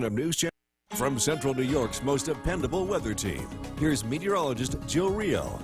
Of News Channel from Central New York's most dependable weather team. Here's meteorologist Jill Real.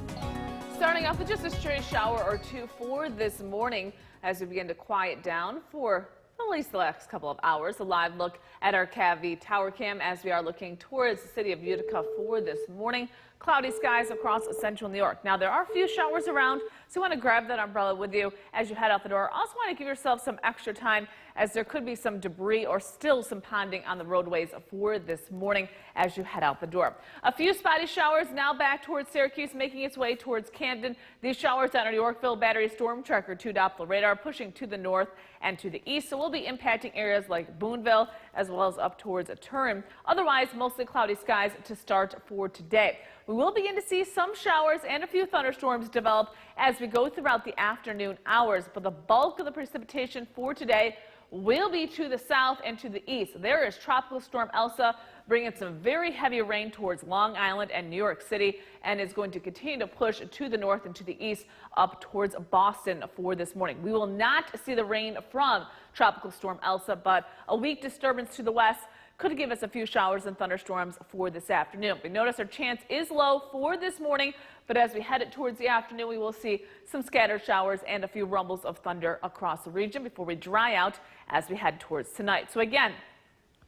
Starting off with just a stray shower or two for this morning as we begin to quiet down for at least the next couple of hours. A live look at our CAV tower cam as we are looking towards the city of Utica for this morning. Cloudy skies across central New York. Now, there are a few showers around, so you want to grab that umbrella with you as you head out the door. Also want to give yourself some extra time as there could be some debris or still some ponding on the roadways for this morning as you head out the door. A few spotty showers now back towards Syracuse, making its way towards Camden. These showers on our Yorkville Battery Storm Tracker 2 Doppler radar pushing to the north and to the east, so we'll be impacting areas like Boonville as well as up towards Turin. Otherwise, mostly cloudy skies to start for today. We will begin to see some showers and a few thunderstorms develop as we go throughout the afternoon hours, but the bulk of the precipitation for today will be to the south and to the east. There is Tropical Storm Elsa bringing some very heavy rain towards Long Island and New York City, and is going to continue to push to the north and to the east up towards Boston for this morning. We will not see the rain from Tropical Storm Elsa, but a weak disturbance to the west could give us a few showers and thunderstorms for this afternoon. We notice our chance is low for this morning, but as we head it towards the afternoon, we will see some scattered showers and a few rumbles of thunder across the region before we dry out as we head towards tonight. So again,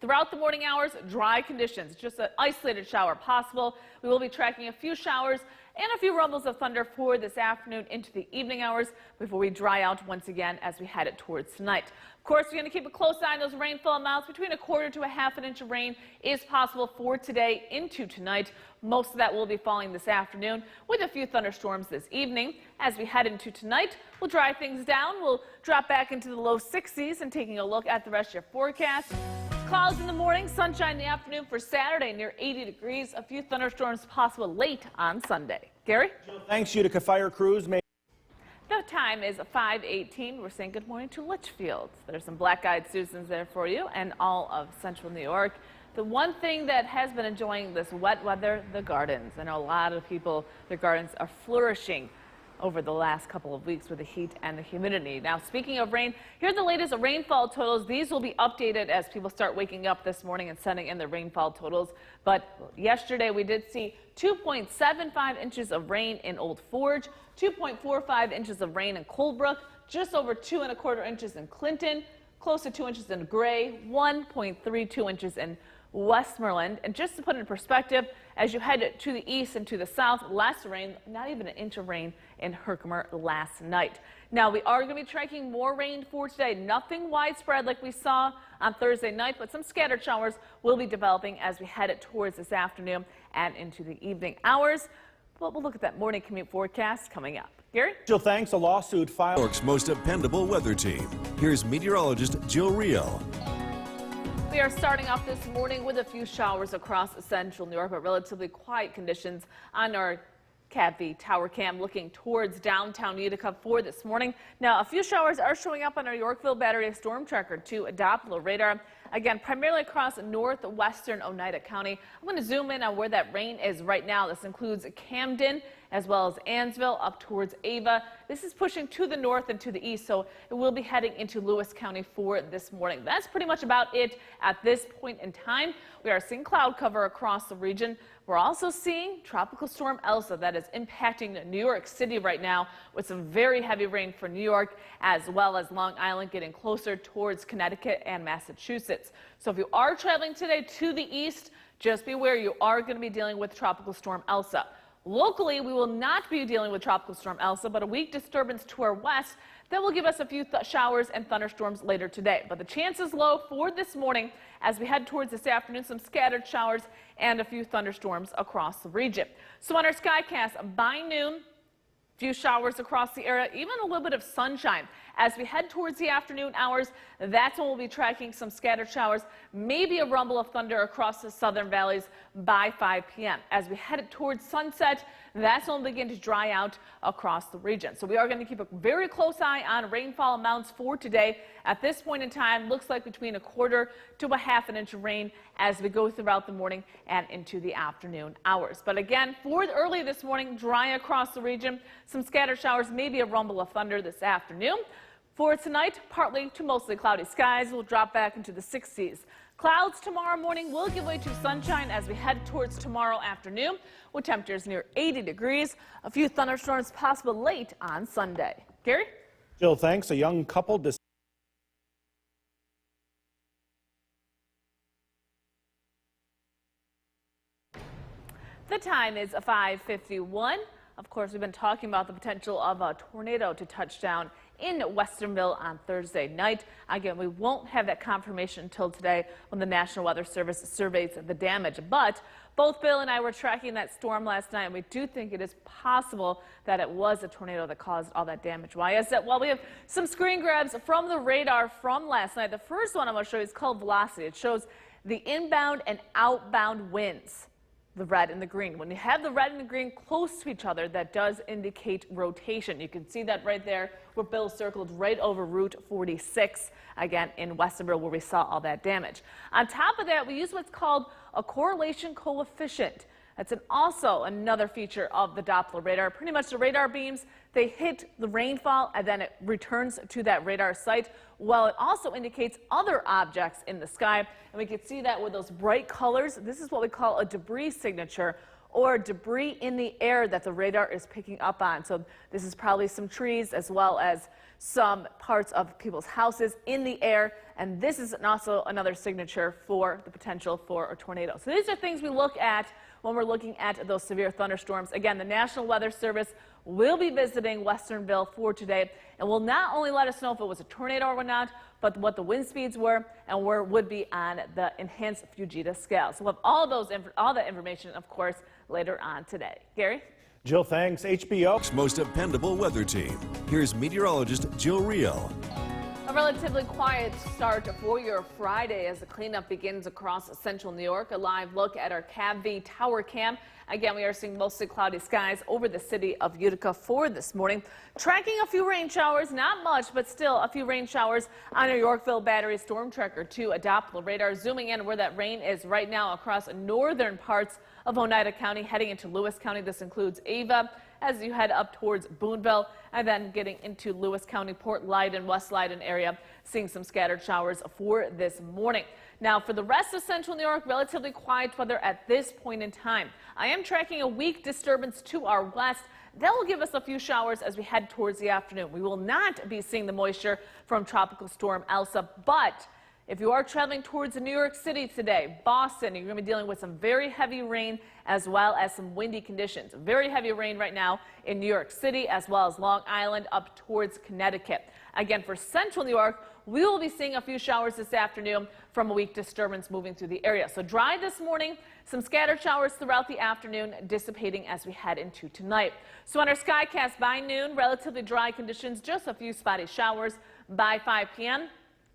throughout the morning hours, dry conditions, just an isolated shower possible. We will be tracking a few showers and a few rumbles of thunder for this afternoon into the evening hours before we dry out once again as we head it towards tonight. Of course, we're going to keep a close eye on those rainfall amounts. Between 1/4 to 1/2 inch of rain is possible for today into tonight. Most of that will be falling this afternoon with a few thunderstorms this evening. As we head into tonight, we'll dry things down. We'll drop back into the low 60s and taking a look at the rest of your forecast. Clouds in the morning, sunshine in the afternoon for Saturday near 80 degrees. A few thunderstorms possible late on Sunday. Gary? Thanks, Utica Fire Crews. The time is 5:18. We're saying good morning to Litchfield. There's some black-eyed Susans there for you and all of central New York. The one thing that has been enjoying this wet weather, the gardens. I know a lot of people, their gardens are flourishing over the last couple of weeks with the heat and the humidity. Now, speaking of rain, here are the latest rainfall totals. These will be updated as people start waking up this morning and sending in their rainfall totals. But yesterday we did see 2.75 inches of rain in Old Forge, 2.45 inches of rain in Colebrook, just over 2¼ inches in Clinton, close to 2 inches in Gray, 1.32 inches in Westmoreland. And just to put it in perspective, as you head to the east and to the south, less rain, not even an inch of rain in Herkimer last night. Now, we are going to be tracking more rain for today. Nothing widespread like we saw on Thursday night, but some scattered showers will be developing as we head it towards this afternoon and into the evening hours. But we'll look at that morning commute forecast coming up. Gary? Jill, thanks. A lawsuit filed. New York's most dependable weather team. Here's meteorologist Jill Real. We are starting off this morning with a few showers across central New York, but relatively quiet conditions on our CAV tower cam looking towards downtown Utica for this morning. Now, a few showers are showing up on our Yorkville Battery Storm Tracker 2 Doppler radar. Again, primarily across northwestern Oneida County. I'm going to zoom in on where that rain is right now. This includes Camden as well as Ansville up towards Ava. This is pushing to the north and to the east, so it will be heading into Lewis County for this morning. That's pretty much about it at this point in time. We are seeing cloud cover across the region. We're also seeing Tropical Storm Elsa that is impacting New York City right now with some very heavy rain for New York as well as Long Island getting closer towards Connecticut and Massachusetts. So if you are traveling today to the east, just be aware you are going to be dealing with Tropical Storm Elsa. Locally, we will not be dealing with Tropical Storm Elsa, but a weak disturbance to our west that will give us a few showers and thunderstorms later today. But the chance is low for this morning as we head towards this afternoon, some scattered showers and a few thunderstorms across the region. So on our Skycast, by noon, few showers across the area, even a little bit of sunshine. As we head towards the afternoon hours, that's when we'll be tracking some scattered showers, maybe a rumble of thunder across the southern valleys by 5 p.m. As we head towards sunset, that's when we'll begin to dry out across the region. So we are going to keep a very close eye on rainfall amounts for today. At this point in time, looks like between 1/4 to 1/2 inch of rain as we go throughout the morning and into the afternoon hours. But again, for early this morning, dry across the region, some scattered showers, maybe a rumble of thunder this afternoon. For tonight, partly to mostly cloudy skies. Will drop back into the 60s. Clouds tomorrow morning will give way to sunshine as we head towards tomorrow afternoon, with temperatures near 80 degrees. A few thunderstorms possible late on Sunday. Gary? Jill, thanks. A young couple The time is 5:51. Of course, we've been talking about the potential of a tornado to touch down in Westernville on Thursday night. Again, we won't have that confirmation until today when the National Weather Service surveys the damage. But both Bill and I were tracking that storm last night, and we do think it is possible that it was a tornado that caused all that damage. Why is that? Well, we have some screen grabs from the radar from last night. The first one I'm going to show you is called velocity. It shows the inbound and outbound winds. The red and the green. When you have the red and the green close to each other, that does indicate rotation. You can see that right there where Bill circled right over Route 46, again in Westernville, where we saw all that damage. On top of that, we use what's called a correlation coefficient. That's also another feature of the Doppler radar. Pretty much the radar beams, they hit the rainfall and then it returns to that radar site. Well, it also indicates other objects in the sky, and we can see that with those bright colors. This is what we call a debris signature, or debris in the air that the radar is picking up on. So this is probably some trees as well as some parts of people's houses in the air, and this is also another signature for the potential for a tornado. So these are things we look at when we're looking at those severe thunderstorms. Again, the National Weather Service will be visiting Westernville for today and will not only let us know if it was a tornado or not, but what the wind speeds were and where it would be on the enhanced Fujita scale. So we'll have all that information, of course, later on today. Gary? Jill, thanks. HBO. Most dependable weather team. Here's meteorologist Jill Reel. A relatively quiet start for your Friday as the cleanup begins across central New York. A live look at our CAV tower cam. Again, we are seeing mostly cloudy skies over the city of Utica for this morning. Tracking a few rain showers, not much, but still a few rain showers on our Yorkville Battery Storm Tracker 2 Doppler radar. Zooming in where that rain is right now across northern parts of Oneida County, heading into Lewis County. This includes Ava as you head up towards Boonville, and then getting into Lewis County, Port Leyden, West Leyden area, seeing some scattered showers for this morning. Now, for the rest of central New York, relatively quiet weather at this point in time. I am tracking a weak disturbance to our west. That will give us a few showers as we head towards the afternoon. We will not be seeing the moisture from Tropical Storm Elsa, but if you are traveling towards New York City today, Boston, you're going to be dealing with some very heavy rain as well as some windy conditions. Very heavy rain right now in New York City as well as Long Island up towards Connecticut. Again, for central New York, we will be seeing a few showers this afternoon from a weak disturbance moving through the area. So dry this morning, some scattered showers throughout the afternoon, dissipating as we head into tonight. So on our Skycast by noon, relatively dry conditions, just a few spotty showers by 5 p.m.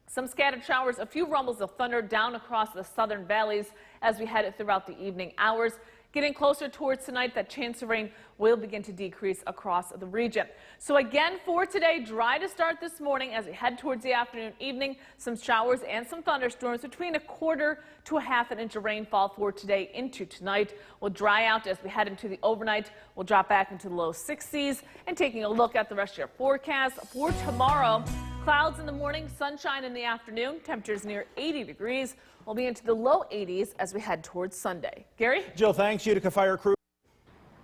Some scattered showers, a few rumbles of thunder down across the southern valleys as we head throughout the evening hours. Getting closer towards tonight, that chance of rain will begin to decrease across the region. So again, for today, dry to start this morning as we head towards the afternoon, evening. Some showers and some thunderstorms between 1/4 to 1/2 inch of rainfall for today into tonight. We'll dry out as we head into the overnight. We'll drop back into the low 60s. And taking a look at the rest of your forecast for tomorrow, clouds in the morning, sunshine in the afternoon, temperatures near 80 degrees. We'll be into the low 80s as we head towards Sunday. Gary? Jill, thanks. Utica Fire Crew.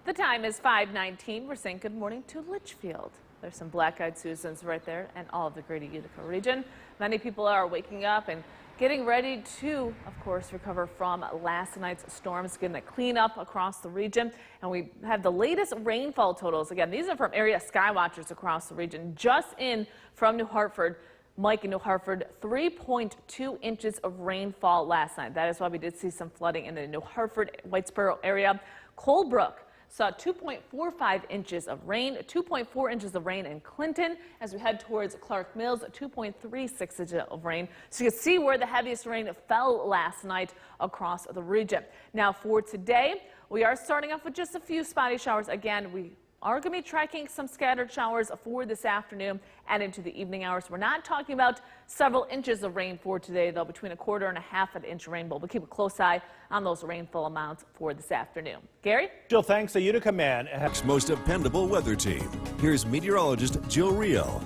The time is 5:19. We're saying good morning to Litchfield. There's some black-eyed Susans right there and all of the greater Utica region. Many people are waking up and getting ready to, of course, recover from last night's storms, getting the cleanup across the region. And we have the latest rainfall totals. Again, these are from area sky watchers across the region. Just in from New Hartford, Mike in New Hartford, 3.2 inches of rainfall last night. That is why we did see some flooding in the New Hartford, Whitesboro area. Colebrook saw 2.45 inches of rain, 2.4 inches of rain in Clinton as we head towards Clark Mills, 2.36 inches of rain. So you can see where the heaviest rain fell last night across the region. Now for today, we are starting off with just a few spotty showers. Again, we are going to be tracking some scattered showers for this afternoon and into the evening hours. We're not talking about several inches of rain for today, though, between 1/4 and 1/2 inch rainfall. We'll keep a close eye on those rainfall amounts for this afternoon. Gary? Jill, thanks. A Utica man. Most dependable weather team. Here's meteorologist Jill Reel.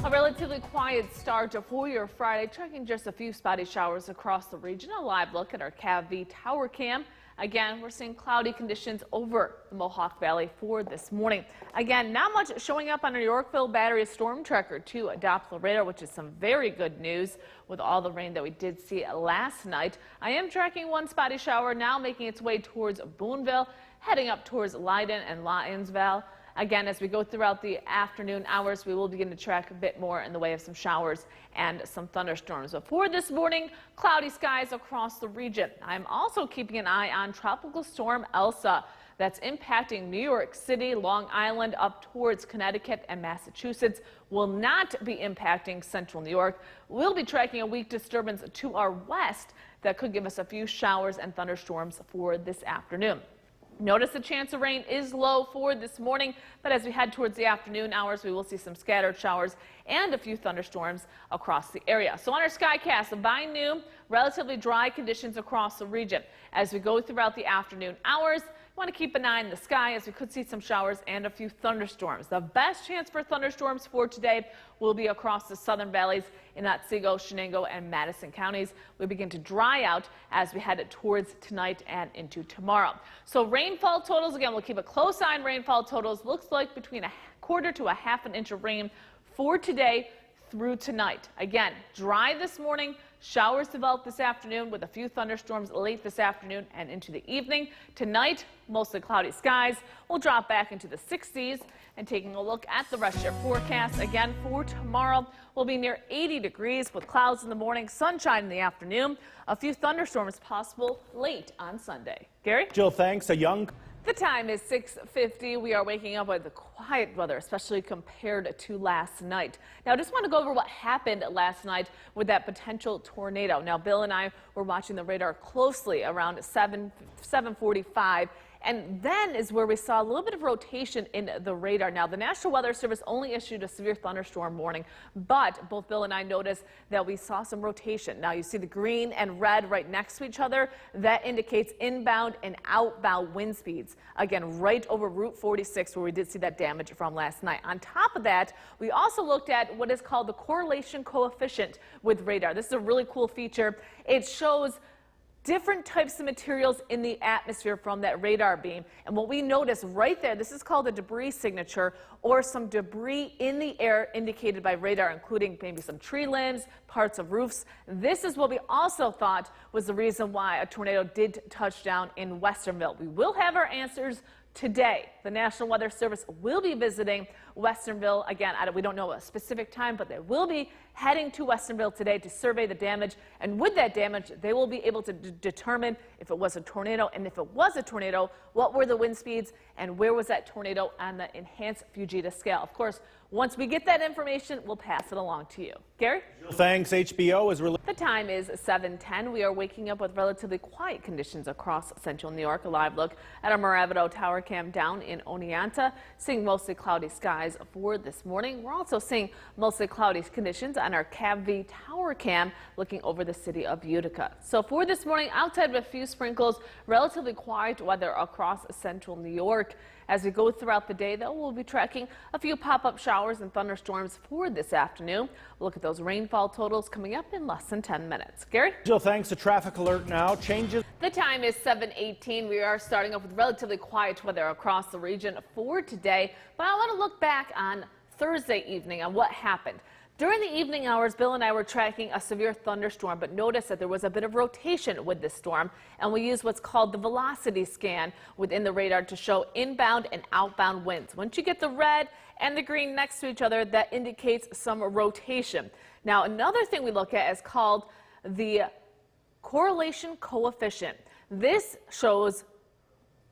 A relatively quiet start for your Friday, tracking just a few spotty showers across the region. A live look at our CAV tower cam. Again, we're seeing cloudy conditions over the Mohawk Valley for this morning. Again, not much showing up on our Yorkville Battery Storm Tracker to Doppler radar, which is some very good news with all the rain that we did see last night. I am tracking one spotty shower now making its way towards Boonville, heading up towards Leiden and Lyonsville. Again, as we go throughout the afternoon hours, we will begin to track a bit more in the way of some showers and some thunderstorms. But for this morning, cloudy skies across the region. I'm also keeping an eye on Tropical Storm Elsa. That's impacting New York City, Long Island, up towards Connecticut and Massachusetts. Will not be impacting central New York. We'll be tracking a weak disturbance to our west that could give us a few showers and thunderstorms for this afternoon. Notice the chance of rain is low for this morning, but as we head towards the afternoon hours, we will see some scattered showers and a few thunderstorms across the area. So on our Skycast, by noon, relatively dry conditions across the region. As we go throughout the afternoon hours, want to keep an eye in the sky as we could see some showers and a few thunderstorms. The best chance for thunderstorms for today will be across the southern valleys in Otsego, Shenango, and Madison counties. We begin to dry out as we head towards tonight and into tomorrow. So rainfall totals, again, we'll keep a close eye on rainfall totals. Looks like between a quarter to a half an inch of rain for today through tonight. Again, dry this morning, showers develop this afternoon with a few thunderstorms late this afternoon and into the evening. Tonight, mostly cloudy skies. We'll drop back into the 60s. And taking a look at the rest of your forecast, again for tomorrow, we'll be near 80 degrees with clouds in the morning, sunshine in the afternoon. A few thunderstorms possible late on Sunday. Gary? Jill, thanks. The time is 6:50. We are waking up with the quiet weather, especially compared to last night. Now, I just want to go over what happened last night with that potential tornado. Now, Bill and I were watching the radar closely around 7:45. And then is where we saw a little bit of rotation in the radar. Now, the National Weather Service only issued a severe thunderstorm warning, but both Bill and I noticed that we saw some rotation. Now, you see the green and red right next to each other. That indicates inbound and outbound wind speeds. Again, right over Route 46, where we did see that damage from last night. On top of that, we also looked at what is called the correlation coefficient with radar. This is a really cool feature. It shows different types of materials in the atmosphere from that radar beam. And what we notice right there, this is called a debris signature, or some debris in the air indicated by radar, including maybe some tree limbs, parts of roofs. This is what we also thought was the reason why a tornado did touch down in Westernville. We will have our answers today. The National Weather Service will be visiting Westernville. Again, we don't know a specific time, but they will be heading to Westernville today to survey the damage. And with that damage, they will be able to determine if it was a tornado, and if it was a tornado, what were the wind speeds and where was that tornado on the enhanced Fujita scale. Of course, once we get that information, we'll pass it along to you. Gary? Thanks. HBO is The time is 7:10. We are waking up with relatively quiet conditions across central New York. A live look at our Moravito Tower Cam down in Oneonta, seeing mostly cloudy skies for this morning. We're also seeing mostly cloudy conditions on our CAV Tower Cam looking over the city of Utica. So for this morning, outside with a few sprinkles, relatively quiet weather across central New York. As we go throughout the day, though, we'll be tracking a few pop-up showers and thunderstorms for this afternoon. We'll look at those rainfall totals coming up in less than 10 minutes. Gary? Jill, thanks. A traffic alert now. Changes. The time is 7:18. We are starting off with relatively quiet weather across the region for today. But I want to look back on Thursday evening on what happened. During the evening hours, Bill and I were tracking a severe thunderstorm, but noticed that there was a bit of rotation with this storm, and we used what's called the velocity scan within the radar to show inbound and outbound winds. Once you get the red and the green next to each other, that indicates some rotation. Now, another thing we look at is called the correlation coefficient. This shows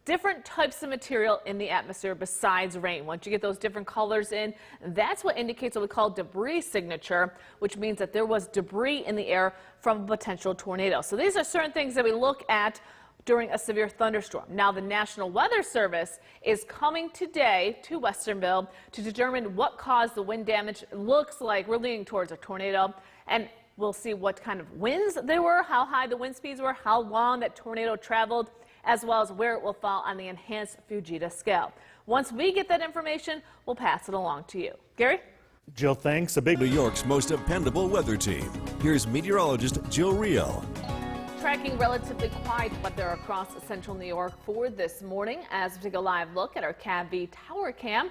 different types of material in the atmosphere besides rain. Once you get those different colors in, that's what indicates what we call debris signature, which means that there was debris in the air from a potential tornado. So these are certain things that we look at during a severe thunderstorm. Now, the National Weather Service is coming today to Westernville to determine what caused the wind damage. It looks like we're leaning towards a tornado, and we'll see what kind of winds there were, how high the wind speeds were, how long that tornado traveled, as well as where it will fall on the enhanced Fujita scale. Once we get that information, we'll pass it along to you. Gary? Jill, thanks. A big New York's most dependable weather team. Here's meteorologist Jill Riehl. Tracking relatively quiet weather across central New York for this morning as we take a live look at our CAV Tower Cam.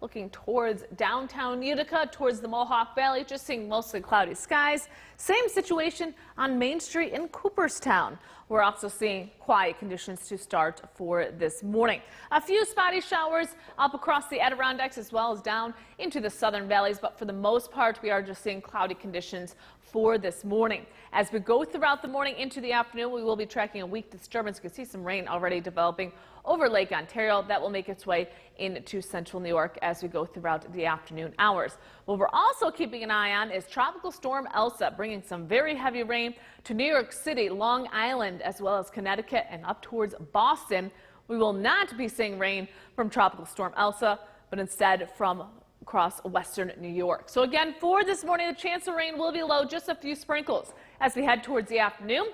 Looking towards downtown Utica, towards the Mohawk Valley, just seeing mostly cloudy skies. Same situation on Main Street in Cooperstown. We're also seeing quiet conditions to start for this morning. A few spotty showers up across the Adirondacks as well as down into the southern valleys, but for the most part, we are just seeing cloudy conditions for this morning. As we go throughout the morning into the afternoon, we will be tracking a weak disturbance. You can see some rain already developing over Lake Ontario. That will make its way into central New York as we go throughout the afternoon hours. What we're also keeping an eye on is Tropical Storm Elsa, bringing some very heavy rain to New York City, Long Island, as well as Connecticut and up towards Boston. We will not be seeing rain from Tropical Storm Elsa, but instead from across western New York. So again, for this morning, the chance of rain will be low, just a few sprinkles. As we head towards the afternoon,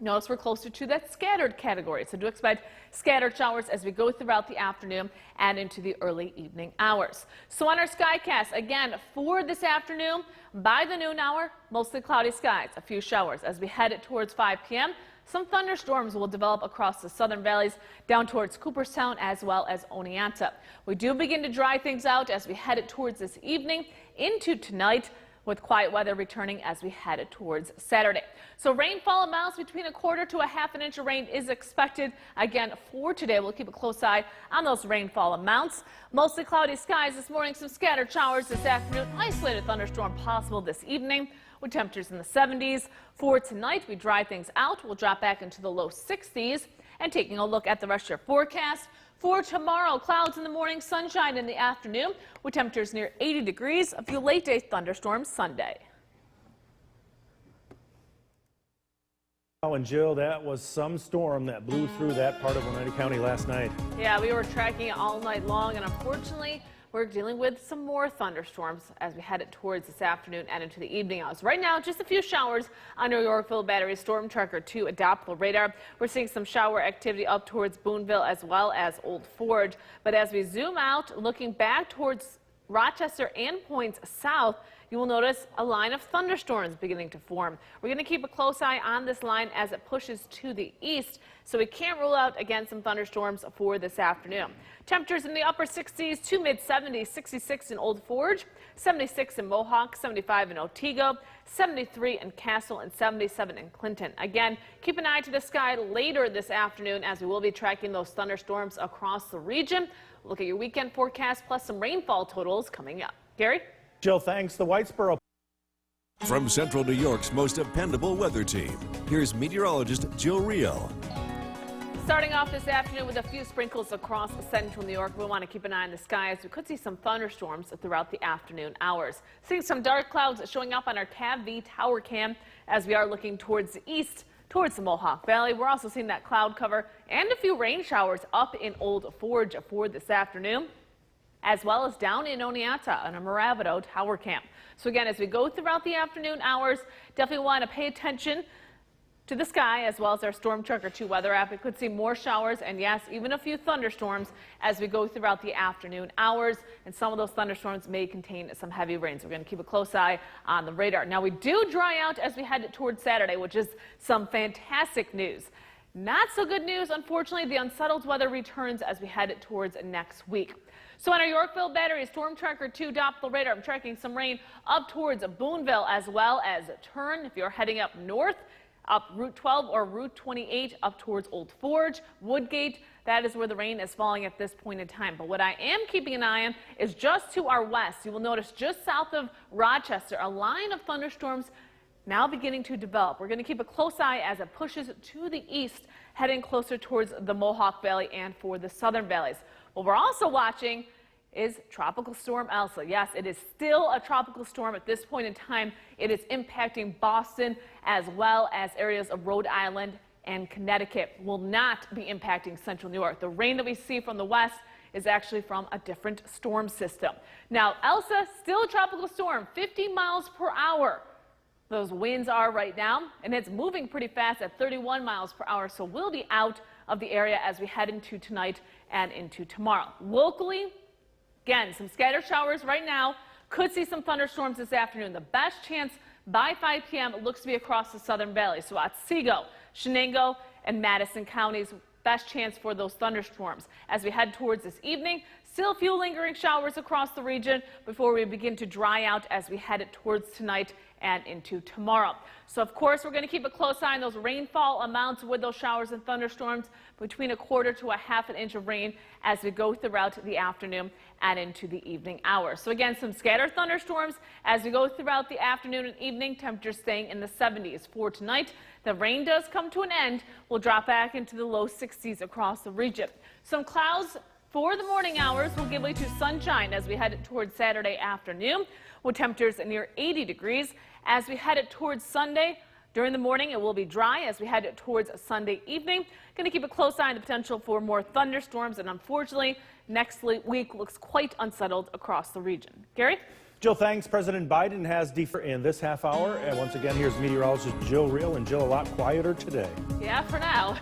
notice we're closer to that scattered category, so do expect scattered showers as we go throughout the afternoon and into the early evening hours. So on our skycast, again, for this afternoon, by the noon hour, mostly cloudy skies, a few showers. As we head towards 5 p.m., some thunderstorms will develop across the southern valleys down towards Cooperstown as well as Oneonta. We do begin to dry things out as we head towards this evening into tonight, with quiet weather returning as we head towards Saturday. So rainfall amounts between a quarter to a half an inch of rain is expected. Again, for today, we'll keep a close eye on those rainfall amounts. Mostly cloudy skies this morning, some scattered showers this afternoon, isolated thunderstorm possible this evening with temperatures in the 70s. For tonight, we dry things out. We'll drop back into the low 60s. And taking a look at the rest of your forecast. For tomorrow, clouds in the morning, sunshine in the afternoon with temperatures near 80 degrees. A few late day thunderstorms Sunday. and Jill, that was some storm that blew through that part of Oneida County last night. Yeah, we were tracking it all night long, and unfortunately, we're dealing with some more thunderstorms as we head towards this afternoon and into the evening hours. Right now, just a few showers under Yorkville Battery Storm Tracker 2 Doppler radar. We're seeing some shower activity up towards Boonville as well as Old Forge. But as we zoom out, looking back towards Rochester and points south, you will notice a line of thunderstorms beginning to form. We're going to keep a close eye on this line as it pushes to the east, so we can't rule out again some thunderstorms for this afternoon. Temperatures in the upper 60s to mid 70s, 66 in Old Forge, 76 in Mohawk, 75 in Otsego, 73 in Castle, and 77 in Clinton. Again, keep an eye to the sky later this afternoon as we will be tracking those thunderstorms across the region. Look at your weekend forecast plus some rainfall totals coming up. Gary? Jill, thanks. The Whitesboro. From Central New York's most dependable weather team, here's meteorologist Jill Riehl. Starting off this afternoon with a few sprinkles across central New York. We want to keep an eye on the sky as we could see some thunderstorms throughout the afternoon hours. Seeing some dark clouds showing up on our CAV Tower Cam as we are looking towards the east, towards the Mohawk Valley. We're also seeing that cloud cover and a few rain showers up in Old Forge for this afternoon, as well as down in Oneonta on a Moravido Tower Cam. So again, as we go throughout the afternoon hours, definitely want to pay attention to the sky as well as our Storm Tracker 2 weather app. We could see more showers and yes, even a few thunderstorms as we go throughout the afternoon hours. And some of those thunderstorms may contain some heavy rains. We're going to keep a close eye on the radar. Now we do dry out as we head towards Saturday, which is some fantastic news. Not so good news, unfortunately. The unsettled weather returns as we head towards next week. So on our Yorkville Battery Storm Tracker 2 Doppler radar, I'm tracking some rain up towards Boonville as well as Turn. If you're heading up north, up Route 12 or Route 28 up towards Old Forge, Woodgate, that is where the rain is falling at this point in time. But what I am keeping an eye on is just to our west. You will notice just south of Rochester, a line of thunderstorms now beginning to develop. We're going to keep a close eye as it pushes to the east, heading closer towards the Mohawk Valley and for the southern valleys. What we're also watching is Tropical Storm Elsa. Yes, it is still a tropical storm at this point in time. It is impacting Boston as well as areas of Rhode Island and Connecticut. Will not be impacting central New York. The rain that we see from the west is actually from a different storm system. Now, Elsa, still a tropical storm, 50 miles per hour. Those winds are right now, and it's moving pretty fast at 31 miles per hour, so we'll be out of the area as we head into tonight and into tomorrow. Locally, again, some scattered showers right now Could see some thunderstorms this afternoon. The best chance by 5 p.m. looks to be across the southern valley. So Otsego, Shenango, and Madison counties, best chance for those thunderstorms. As we head towards this evening, still a few lingering showers across the region before we begin to dry out as we head towards tonight and into tomorrow. So of course, we're going to keep a close eye on those rainfall amounts with those showers and thunderstorms between 1/4 to 1/2 inch of rain as we go throughout the afternoon and into the evening hours. So again, some scattered thunderstorms as we go throughout the afternoon and evening. Temperatures staying in the 70s for tonight. The rain does come to an end. We'll drop back into the low 60s across the region. Some clouds for the morning hours will give way to sunshine as we head towards Saturday afternoon with temperatures near 80 degrees. As we head towards Sunday, during the morning it will be dry as we head towards Sunday evening. Going to keep a close eye on the potential for more thunderstorms, and unfortunately next week looks quite unsettled across the region. Gary? Jill, thanks. President Biden has deferred in this half hour. And once again, here's meteorologist Jill Real. And Jill, a lot quieter today. Yeah, for now.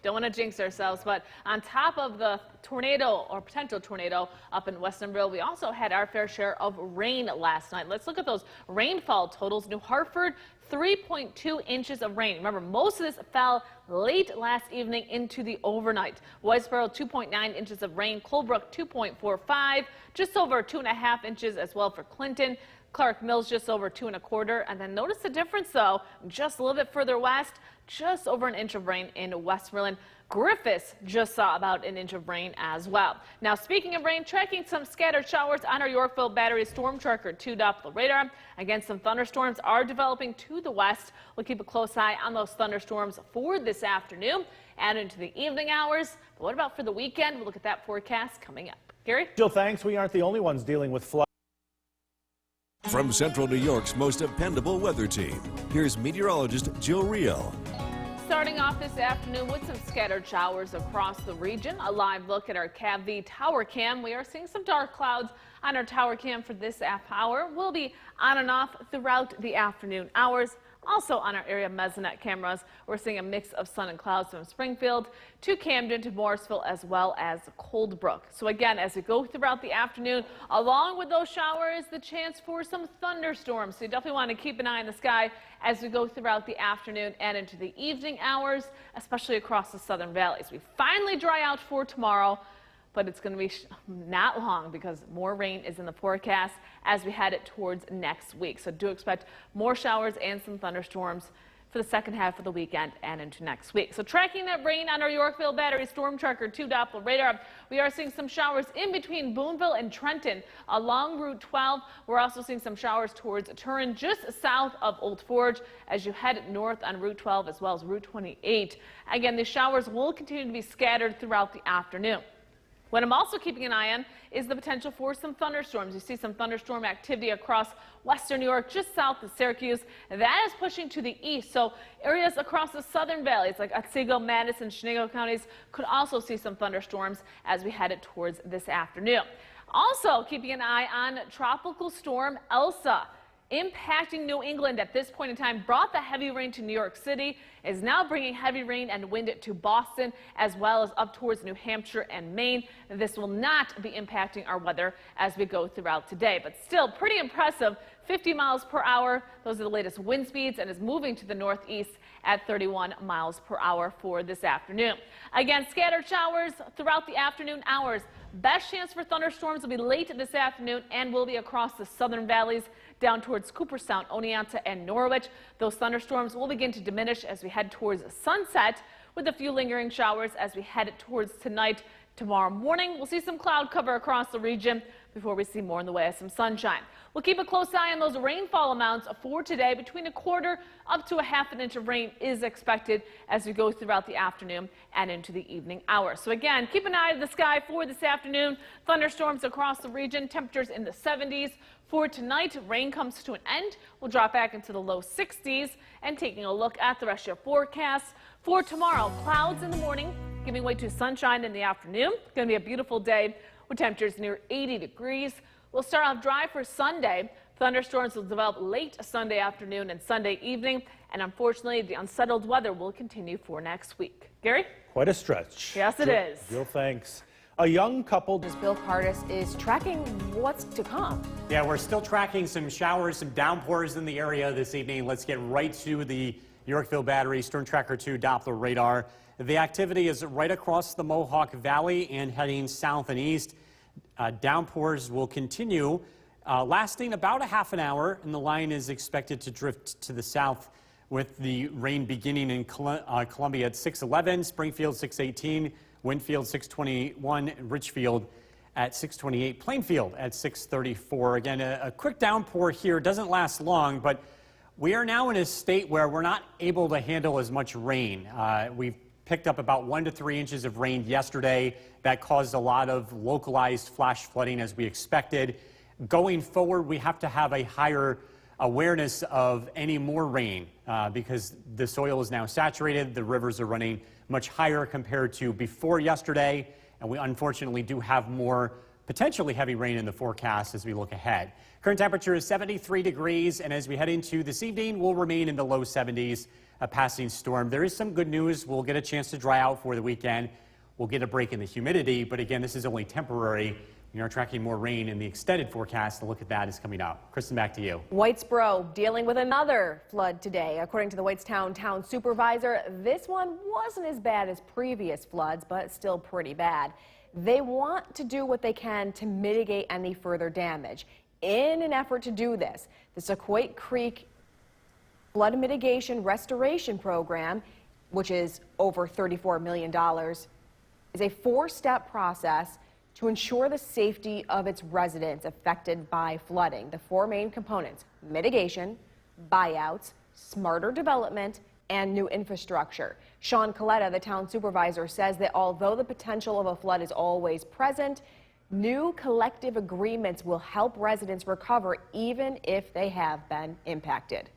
Don't want to jinx ourselves, but on top of the tornado or potential tornado up in Westernville, we also had our fair share of rain last night. Let's look at those rainfall totals. New Hartford, 3.2 inches of rain. Remember, most of this fell late last evening into the overnight. Whitesboro, 2.9 inches of rain. Colebrook, 2.45, just over 2.5 inches as well for Clinton. Clark Mills, just over 2 1/4. And then notice the difference, though, just a little bit further west, just over an inch of rain in Westmoreland. Griffiths just saw about an inch of rain as well. Now, speaking of rain, tracking some scattered showers on our Yorkville Battery Storm Tracker 2 Doppler radar. Again, some thunderstorms are developing to the west. We'll keep a close eye on those thunderstorms for this afternoon and into the evening hours. But what about for the weekend? We'll look at that forecast coming up. Gary? Jill, thanks. We aren't the only ones dealing with flood. From Central New York's most dependable weather team, here's meteorologist Jill Real. Starting off this afternoon with some scattered showers across the region. A live look at our CAV tower cam. We are seeing some dark clouds on our tower cam for this half hour. We'll be on and off throughout the afternoon hours. Also on our area Mesonet cameras, we're seeing a mix of sun and clouds from Springfield to Camden to Morrisville as well as Coldbrook. So again, as we go throughout the afternoon, along with those showers, the chance for some thunderstorms. So you definitely want to keep an eye on the sky as we go throughout the afternoon and into the evening hours, especially across the southern valleys. We finally dry out for tomorrow, but it's going to be not long because more rain is in the forecast as we head towards next week. So do expect more showers and some thunderstorms for the second half of the weekend and into next week. So tracking that rain on our Yorkville Battery Storm Tracker 2 Doppler radar, we are seeing some showers in between Boonville and Trenton along Route 12. We're also seeing some showers towards Turin just south of Old Forge as you head north on Route 12 as well as Route 28. Again, the showers will continue to be scattered throughout the afternoon. What I'm also keeping an eye on is the potential for some thunderstorms. You see some thunderstorm activity across western New York, just south of Syracuse. That is pushing to the east. So areas across the southern valleys like Otsego, Madison, Shenango counties could also see some thunderstorms as we head towards this afternoon. Also keeping an eye on Tropical Storm Elsa. Impacting New England at this point in time, brought the heavy rain to New York City, is now bringing heavy rain and wind to Boston as well as up towards New Hampshire and Maine. This will not be impacting our weather as we go throughout today, but still pretty impressive. 50 miles per hour. Those are the latest wind speeds and is moving to the northeast at 31 miles per hour for this afternoon. Again, scattered showers throughout the afternoon hours. Best chance for thunderstorms will be late this afternoon and will be across the southern valleys down towards Cooperstown, Oneonta, and Norwich. Those thunderstorms will begin to diminish as we head towards sunset with a few lingering showers as we head towards tonight. Tomorrow morning, we'll see some cloud cover across the region before we see more in the way of some sunshine. We'll keep a close eye on those rainfall amounts for today. Between 1/4 up to 1/2 inch of rain is expected as we go throughout the afternoon and into the evening hours. So again, keep an eye on the sky for this afternoon. Thunderstorms across the region, temperatures in the 70s. For tonight, rain comes to an end. We'll drop back into the low 60s. And taking a look at the rest of your forecast for tomorrow, clouds in the morning, giving way to sunshine in the afternoon. It's going to be a beautiful day with temperatures near 80 degrees. We'll start off dry for Sunday. Thunderstorms will develop late Sunday afternoon and Sunday evening. And unfortunately, the unsettled weather will continue for next week. Gary? Quite a stretch. Yes, it is. Jill, thanks. A young couple. Bill Curtis is tracking what's to come. Yeah, we're still tracking some showers, some downpours in the area this evening. Let's get right to the Yorkville Battery Storm Tracker 2 Doppler radar. The activity is right across the Mohawk Valley and heading south and east. Downpours will continue, lasting about a half an hour, and the line is expected to drift to the south with the rain beginning in Columbia at 6:11, Springfield 6:18, Winfield 6:21, Richfield at 6:28, Plainfield at 6:34. Again, a quick downpour here doesn't last long, but we are now in a state where we're not able to handle as much rain. We've picked up about 1 to 3 inches of rain yesterday. That caused a lot of localized flash flooding as we expected. Going forward, we have to have a higher awareness of any more rain because the soil is now saturated. The rivers are running much higher compared to before yesterday, and we unfortunately do have more potentially heavy rain in the forecast as we look ahead. Current temperature is 73 degrees, and as we head into this evening, we'll remain in the low 70s. A passing storm. There is some good news. We'll get a chance to dry out for the weekend. We'll get a break in the humidity, but again, this is only temporary. We are tracking more rain in the extended forecast. A look at that is coming up. Kristen, back to you. Whitesboro dealing with another flood today. According to the Whitestown town supervisor, this one wasn't as bad as previous floods, but still pretty bad. They want to do what they can to mitigate any further damage. In an effort to do this, the Sequoia Creek Flood Mitigation Restoration Program, which is over $34 million, is a 4-step process to ensure the safety of its residents affected by flooding. The 4 main components: mitigation, buyouts, smarter development, and new infrastructure. Sean Coletta, the town supervisor, says that although the potential of a flood is always present, new collective agreements will help residents recover even if they have been impacted.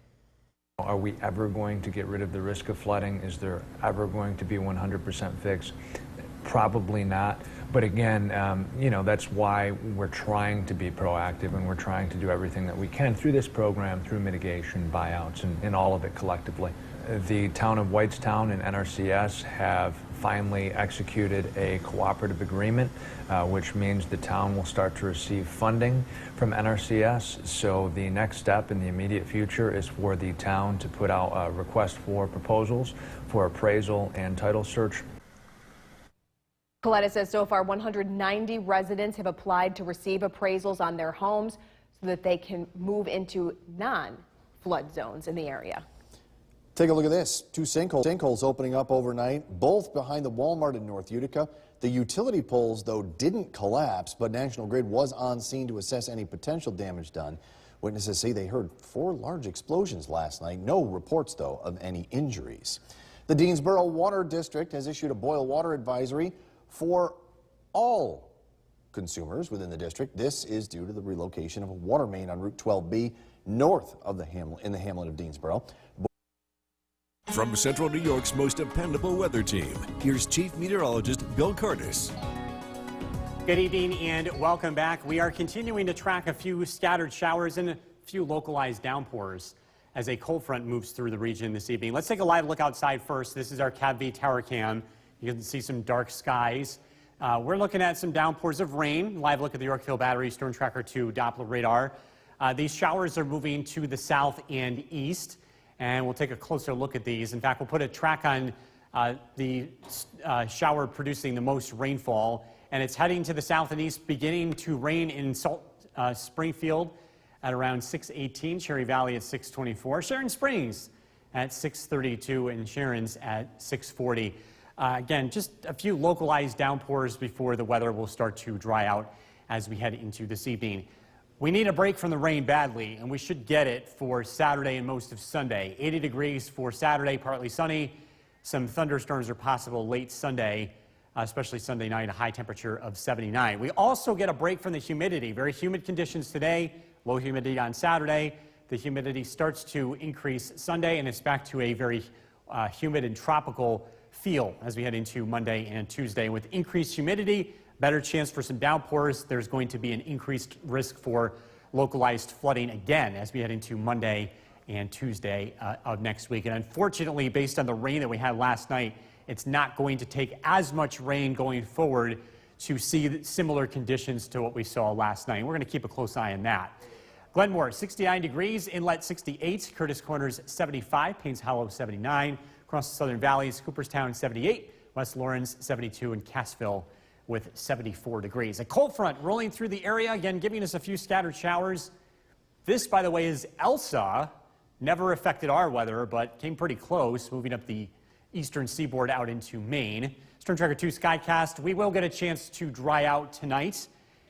Are we ever going to get rid of the risk of flooding? Is there ever going to be 100% fix? Probably not. But again, you know, that's why we're trying to be proactive, and we're trying to do everything that we can through this program, through mitigation, buyouts, and all of it collectively. The town of Whitestown and NRCS have finally executed a cooperative agreement, which means the town will start to receive funding from NRCS. So the next step in the immediate future is for the town to put out a request for proposals for appraisal and title search. Coletta says so far 190 residents have applied to receive appraisals on their homes so that they can move into non-flood zones in the area. Take a look at this. 2 sinkholes opening up overnight, both behind the Walmart in North Utica. The utility poles, though, didn't collapse, but National Grid was on scene to assess any potential damage done. Witnesses say they heard 4 large explosions last night. No reports, though, of any injuries. The Deansboro Water District has issued a boil water advisory for all consumers within the district. This is due to the relocation of a water main on Route 12B north of the hamlet of Deansboro. From Central New York's most dependable weather team, here's Chief Meteorologist Bill Curtis. Good evening and welcome back. We are continuing to track a few scattered showers and a few localized downpours as a cold front moves through the region this evening. Let's take a live look outside first. This is our CAVV tower cam. You can see some dark skies. We're looking at some downpours of rain. Live look at the Yorkville Battery Storm Tracker 2 Doppler radar. These showers are moving to the south and east, and we'll take a closer look at these. In fact, we'll put a track on the shower producing the most rainfall, and it's heading to the south and east, beginning to rain in Springfield at around 6:18, Cherry Valley at 6:24, Sharon Springs at 6:32, and Sharon's at 6:40. Again, just a few localized downpours before the weather will start to dry out as we head into this evening. We need a break from the rain badly, and we should get it for Saturday and most of Sunday. 80 degrees for Saturday, partly sunny. Some thunderstorms are possible late Sunday, especially Sunday night, a high temperature of 79. We also get a break from the humidity. Very humid conditions today, low humidity on Saturday. The humidity starts to increase Sunday, and it's back to a very humid and tropical feel as we head into Monday and Tuesday. With increased humidity, better chance for some downpours. There's going to be an increased risk for localized flooding again as we head into Monday and Tuesday of next week. And unfortunately, based on the rain that we had last night, it's not going to take as much rain going forward to see similar conditions to what we saw last night. We're going to keep a close eye on that. Glenmore, 69 degrees, Inlet 68, Curtis Corners 75, Paynes Hollow 79, across the Southern Valleys, Cooperstown 78, West Lawrence 72, and Cassville with 74 degrees. A cold front rolling through the area, again giving us a few scattered showers. This, by the way, is Elsa. Never affected our weather, but came pretty close, moving up the eastern seaboard out into Maine. Storm Tracker 2 Skycast, we will get a chance to dry out tonight.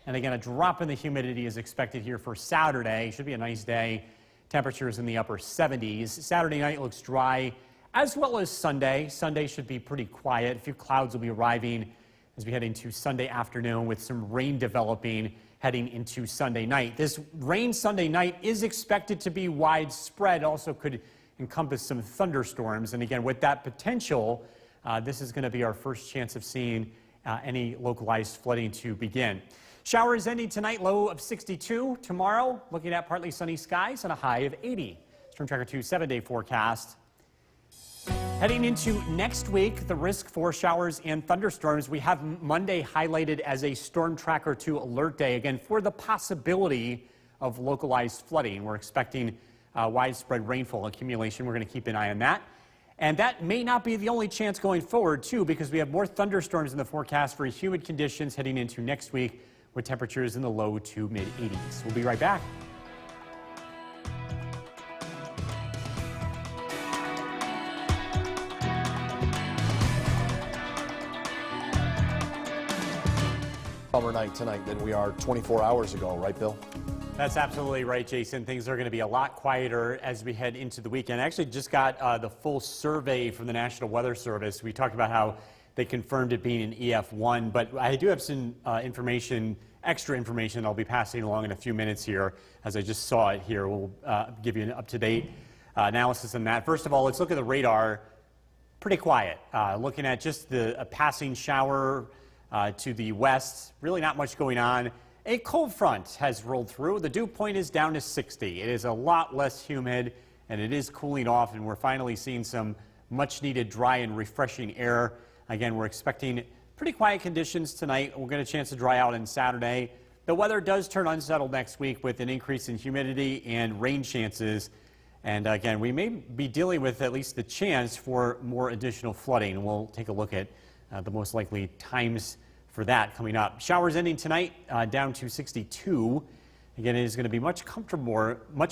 And again, a drop in the humidity is expected here for Saturday. Should be a nice day. Temperatures in the upper 70s. Saturday night looks dry, as well as Sunday. Sunday should be pretty quiet. A few clouds will be arriving as we head into Sunday afternoon with some rain developing heading into Sunday night. This rain Sunday night is expected to be widespread, also could encompass some thunderstorms. And again, with that potential, this is going to be our first chance of seeing any localized flooding to begin. Showers ending tonight, low of 62. Tomorrow, looking at partly sunny skies and a high of 80. Storm Tracker 2 7-day forecast. Heading into next week, the risk for showers and thunderstorms. We have Monday highlighted as a Storm Tracker 2 alert day, again, for the possibility of localized flooding. We're expecting widespread rainfall accumulation. We're going to keep an eye on that. And that may not be the only chance going forward, too, because we have more thunderstorms in the forecast for humid conditions heading into next week with temperatures in the low to mid 80s. We'll be right back. Calmer night tonight than we are 24 hours ago, right, Bill? That's absolutely right, Jason. Things are going to be a lot quieter as we head into the weekend. I actually just got the full survey from the National Weather Service. We talked about how they confirmed it being an EF1, but I do have some extra information I'll be passing along in a few minutes here as I just saw it here. We'll give you an up-to-date analysis on that. First of all, let's look at the radar. Pretty quiet. Looking at just a passing shower to the west, really not much going on. A cold front has rolled through. The dew point is down to 60. It is a lot less humid, and it is cooling off, and we're finally seeing some much-needed dry and refreshing air. Again, we're expecting pretty quiet conditions tonight. We'll get a chance to dry out on Saturday. The weather does turn unsettled next week with an increase in humidity and rain chances. And again, we may be dealing with at least the chance for more additional flooding. We'll take a look at the most likely times for that coming up. Showers ending tonight down to 62. Again, it is going to be much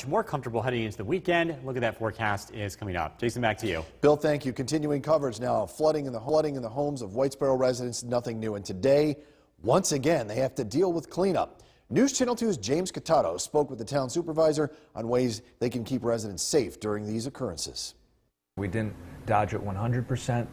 more comfortable heading into the weekend. Look at that forecast is coming up. Jason, back to you. Bill, thank you. Continuing coverage now. Flooding in the homes of Whitesboro residents, nothing new. And today, once again, they have to deal with cleanup. News Channel 2's James Catato spoke with the town supervisor on ways they can keep residents safe during these occurrences. We didn't dodge it 100%,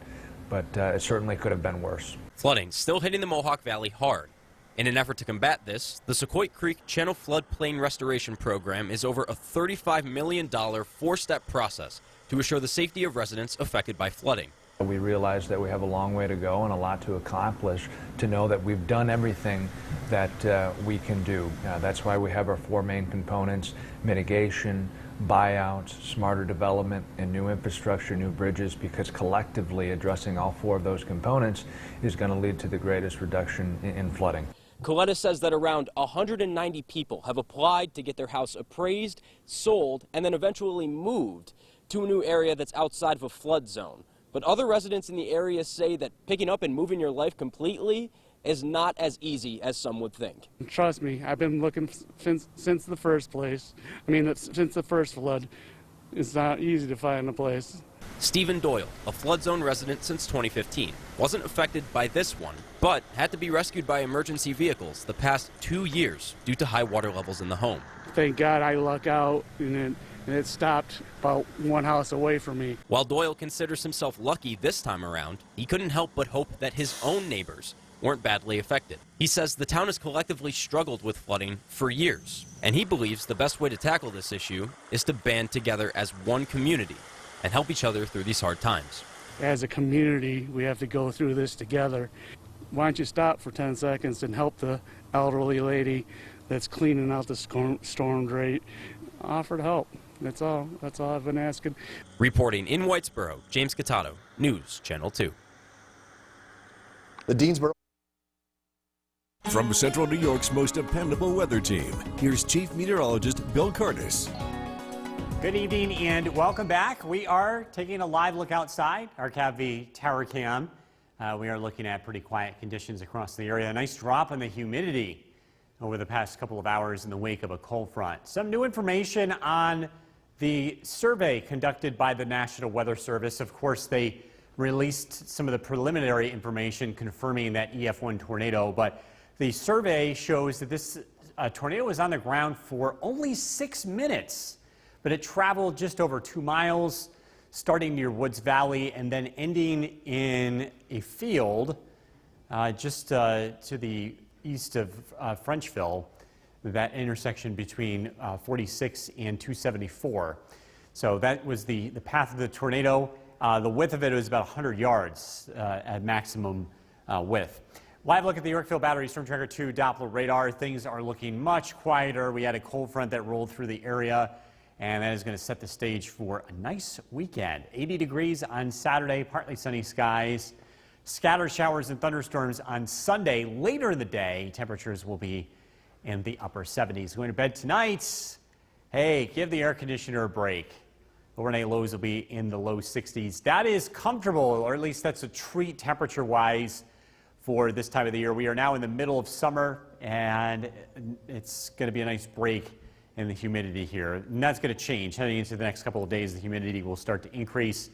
but it certainly could have been worse. Flooding still hitting the Mohawk Valley hard. In an effort to combat this, the Sequoia Creek Channel Floodplain Restoration Program is over a $35 million four-step process to assure the safety of residents affected by flooding. We realize that we have a long way to go and a lot to accomplish to know that we've done everything that we can do. That's why we have our four main components: mitigation, buyouts, smarter development, and new infrastructure, new bridges, because collectively addressing all four of those components is going to lead to the greatest reduction in flooding. Coletta says that around 190 people have applied to get their house appraised, sold, and then eventually moved to a new area that's outside of a flood zone. But other residents in the area say that picking up and moving your life completely is not as easy as some would think. Trust me, I've been looking since the first place. Since the first flood. It's not easy to find a place. Stephen Doyle, a flood zone resident since 2015, wasn't affected by this one, but had to be rescued by emergency vehicles the past 2 years due to high water levels in the home. Thank God I luck out, and it stopped about one house away from me. While Doyle considers himself lucky this time around, he couldn't help but hope that his own neighbors weren't badly affected. He says the town has collectively struggled with flooding for years, and he believes the best way to tackle this issue is to band together as one community and help each other through these hard times. As a community, we have to go through this together. Why don't you stop for 10 seconds and help the elderly lady that's cleaning out the storm drain? Offer to help. That's all I've been asking. Reporting in Whitesboro, James Catato, News Channel 2. The Deansboro From Central New York's most dependable weather team, here's Chief Meteorologist Bill Curtis. Good evening and welcome back. We are taking a live look outside our CAV Tower Cam. We are looking at pretty quiet conditions across the area. A nice drop in the humidity over the past couple of hours in the wake of a cold front. Some new information on the survey conducted by the National Weather Service. Of course, they released some of the preliminary information confirming that EF1 tornado, but the survey shows that this tornado was on the ground for only 6 minutes, but it traveled just over 2 miles, starting near Woods Valley and then ending in a field just to the east of Frenchville, that intersection between 46 and 274. So that was the path of the tornado. The width of it was about 100 yards at maximum width. Live look at the Yorkville Battery Storm Tracker 2 Doppler radar. Things are looking much quieter. We had a cold front that rolled through the area, and that is going to set the stage for a nice weekend. 80 degrees on Saturday, partly sunny skies. Scattered showers and thunderstorms on Sunday. Later in the day, temperatures will be in the upper 70s. Going to bed tonight, hey, give the air conditioner a break. Overnight lows will be in the low 60s. That is comfortable, or at least that's a treat temperature-wise for this time of the year. We are now in the middle of summer, and it's going to be a nice break in the humidity here. And that's going to change. Heading into the next couple of days, the humidity will start to increase.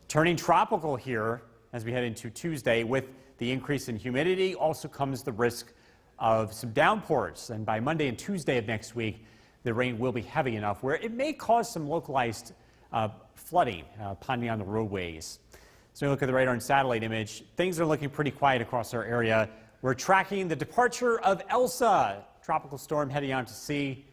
Turning tropical here as we head into Tuesday. With the increase in humidity also comes the risk of some downpours. And by Monday and Tuesday of next week, the rain will be heavy enough where it may cause some localized flooding, ponding on the roadways. So we look at the radar and satellite image. Things are looking pretty quiet across our area. We're tracking the departure of Elsa, tropical storm heading out to sea.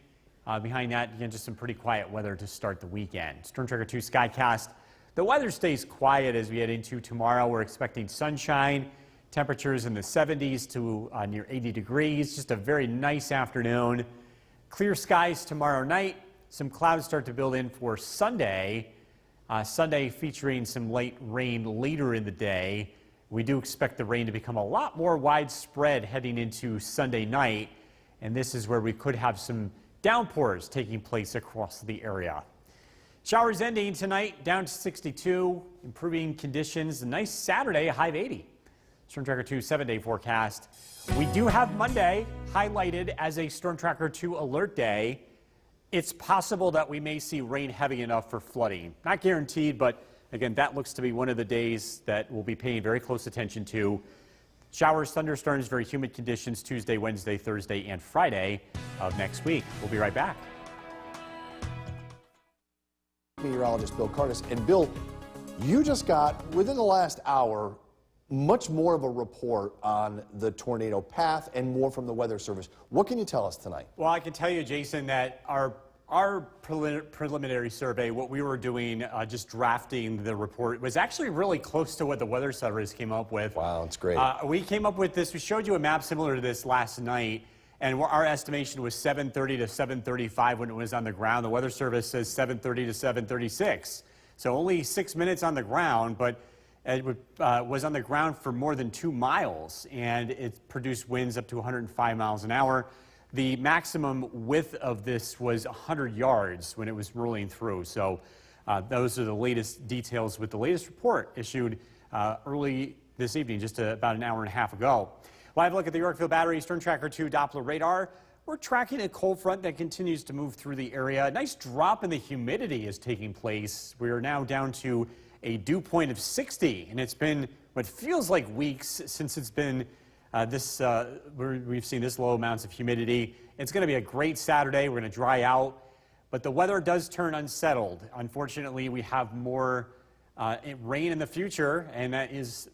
Behind that, again, just some pretty quiet weather to start the weekend. Storm Tracker 2 Skycast. The weather stays quiet as we head into tomorrow. We're expecting sunshine, temperatures in the 70s to near 80 degrees. Just a very nice afternoon. Clear skies tomorrow night. Some clouds start to build in for Sunday. Sunday featuring some light rain later in the day. We do expect the rain to become a lot more widespread heading into Sunday night, and this is where we could have some downpours taking place across the area. Showers ending tonight, down to 62, improving conditions. A nice Saturday, a high of 80. Storm Tracker 2 7-day forecast. We do have Monday highlighted as a Storm Tracker 2 alert day. It's possible that we may see rain heavy enough for flooding. Not guaranteed, but again, that looks to be one of the days that we'll be paying very close attention to. Showers, thunderstorms, very humid conditions Tuesday, Wednesday, Thursday, and Friday of next week. We'll be right back. Meteorologist Bill Curtis. And Bill, you just got, within the last hour, much more of a report on the tornado path and more from the Weather Service. What can you tell us tonight? Well, I can tell you, Jason, that our preliminary survey, what we were doing, just drafting the report, was actually really close to what the Weather Service came up with. Wow, that's great. We came up with this. We showed you a map similar to this last night, and our estimation was 7:30 to 7:35 when it was on the ground. The Weather Service says 7:30 to 7:36. So only 6 minutes on the ground, but it was on the ground for more than 2 miles, and it produced winds up to 105 miles an hour. The maximum width of this was 100 yards when it was rolling through. So those are the latest details with the latest report issued early this evening, just about an hour and a half ago. Live look at the Yorkville Battery Storm Tracker 2 Doppler radar. We're tracking a cold front that continues to move through the area. A nice drop in the humidity is taking place. We are now down to a dew point of 60, and it's been what feels like weeks since it's been we've seen this low amounts of humidity. It's going to be a great Saturday. We're going to dry out, but the weather does turn unsettled. Unfortunately, we have more rain in the future, and that is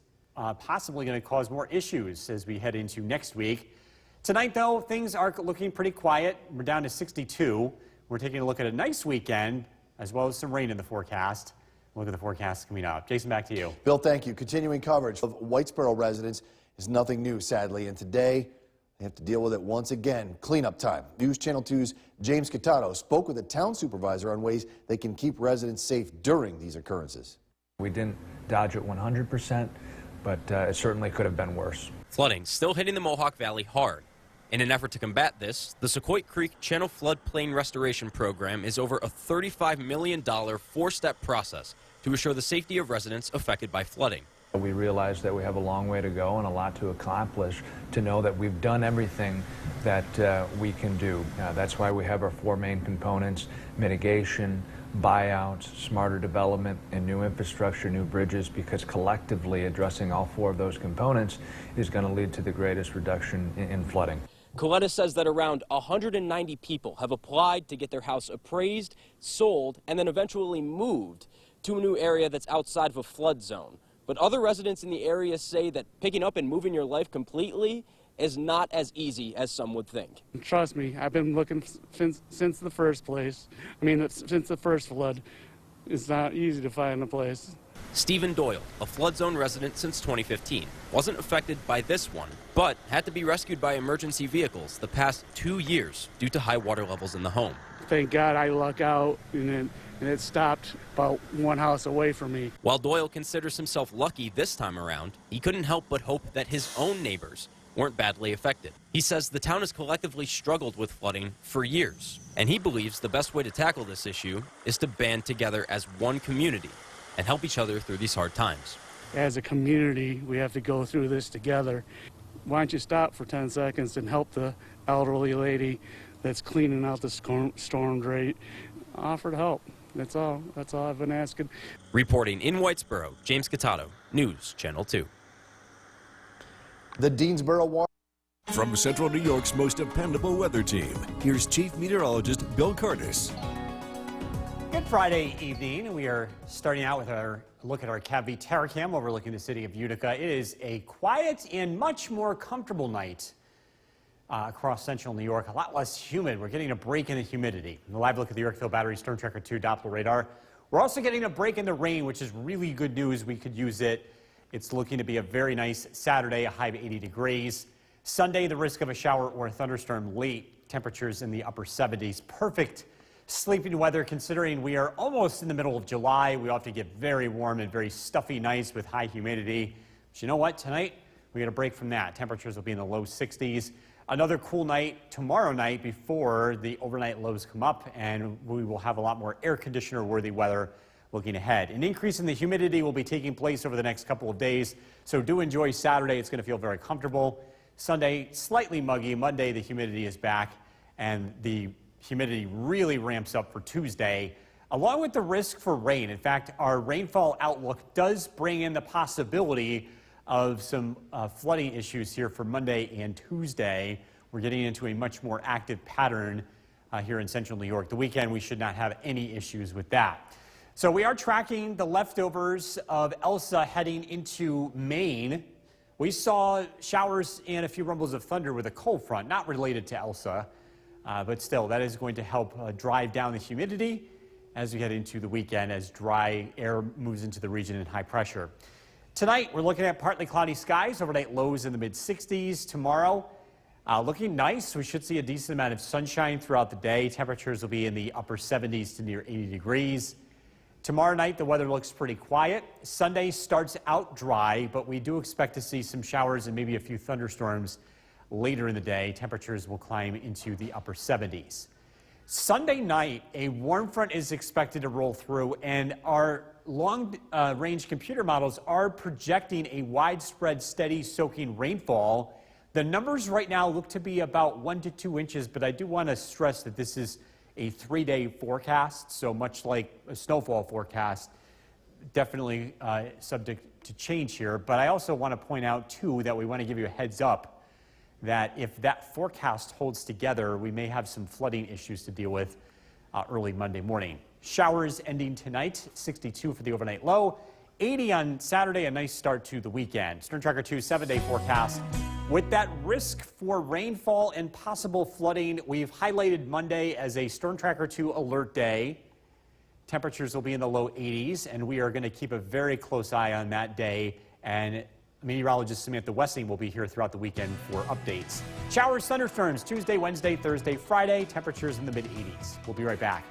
possibly going to cause more issues as we head into next week. Tonight, though, things are looking pretty quiet. We're down to 62. We're taking a look at a nice weekend, as well as some rain in the forecast. Look at the forecast coming up. Jason, back to you. Bill, thank you. Continuing coverage of Whitesboro residents is nothing new, sadly, and today they have to deal with it once again. Cleanup time. News Channel 2's James Catano spoke with a town supervisor on ways they can keep residents safe during these occurrences. We didn't dodge it 100%, but it certainly could have been worse. Flooding still hitting the Mohawk Valley hard. In an effort to combat this, the Sequoia Creek Channel Floodplain Restoration Program is over a $35 million four-step process to assure the safety of residents affected by flooding. We realize that we have a long way to go and a lot to accomplish to know that we've done everything that we can do. That's why we have our four main components: mitigation, buyouts, smarter development, and new infrastructure, new bridges, because collectively addressing all four of those components is going to lead to the greatest reduction in flooding. Coletta says that around 190 people have applied to get their house appraised, sold, and then eventually moved to a new area that's outside of a flood zone. But other residents in the area say that picking up and moving your life completely is not as easy as some would think. Trust me, I've been looking since the first place. Since the first flood. It's not easy to find a place. Stephen Doyle, a flood zone resident since 2015, wasn't affected by this one, but had to be rescued by emergency vehicles the past 2 years due to high water levels in the home. Thank God I luck out, and it stopped about one house away from me. While Doyle considers himself lucky this time around, he couldn't help but hope that his own neighbors weren't badly affected. He says the town has collectively struggled with flooding for years, and he believes the best way to tackle this issue is to band together as one community and help each other through these hard times. As a community, we have to go through this together. Why don't you stop for 10 seconds and help the elderly lady that's cleaning out the storm drain? Offer to help. That's all I've been asking. Reporting in Whitesboro, James Catato, News Channel 2. The Deansboro water. From Central New York's most dependable weather team, here's Chief Meteorologist Bill Curtis. Good Friday evening. We are starting out with our look at our CAVV Terracam overlooking the city of Utica. It is a quiet and much more comfortable night across central New York. A lot less humid. We're getting a break in the humidity. The live look at the Yorkville Battery Storm Tracker 2 Doppler radar. We're also getting a break in the rain, which is really good news. We could use it. It's looking to be a very nice Saturday, a high of 80 degrees. Sunday, the risk of a shower or a thunderstorm late. Temperatures in the upper 70s. Perfect sleeping weather considering we are almost in the middle of July. We have to get very warm and very stuffy nights with high humidity. But you know what? Tonight, we get a break from that. Temperatures will be in the low 60s. Another cool night tomorrow night before the overnight lows come up, and we will have a lot more air conditioner worthy weather looking ahead. An increase in the humidity will be taking place over the next couple of days, so do enjoy Saturday. It's going to feel very comfortable. Sunday, slightly muggy. Monday, the humidity is back, and the humidity really ramps up for Tuesday, along with the risk for rain. In fact, our rainfall outlook does bring in the possibility of some flooding issues here for Monday and Tuesday. We're getting into a much more active pattern here in central New York. The weekend, we should not have any issues with that. So we are tracking the leftovers of Elsa heading into Maine. We saw showers and a few rumbles of thunder with a cold front, not related to Elsa, but still, that is going to help drive down the humidity as we head into the weekend, as dry air moves into the region in high pressure. Tonight, we're looking at partly cloudy skies, overnight lows in the mid-60s. Tomorrow, looking nice. We should see a decent amount of sunshine throughout the day. Temperatures will be in the upper 70s to near 80 degrees. Tomorrow night, the weather looks pretty quiet. Sunday starts out dry, but we do expect to see some showers and maybe a few thunderstorms later in the day. Temperatures will climb into the upper 70s. Sunday night, a warm front is expected to roll through, and our long-range computer models are projecting a widespread, steady, soaking rainfall. The numbers right now look to be about 1 to 2 inches, but I do want to stress that this is a 3-day forecast, so much like a snowfall forecast, definitely subject to change here. But I also want to point out, too, that we want to give you a heads up that if that forecast holds together, we may have some flooding issues to deal with early Monday morning. Showers ending tonight, 62 for the overnight low, 80 on Saturday, a nice start to the weekend. Storm Tracker 2 7-day forecast. With that risk for rainfall and possible flooding, we've highlighted Monday as a Storm Tracker 2 alert day. Temperatures will be in the low 80s, and we are going to keep a very close eye on that day. And meteorologist Samantha Wessing will be here throughout the weekend for updates. Showers, thunderstorms Tuesday, Wednesday, Thursday, Friday. Temperatures in the mid-80s. We'll be right back.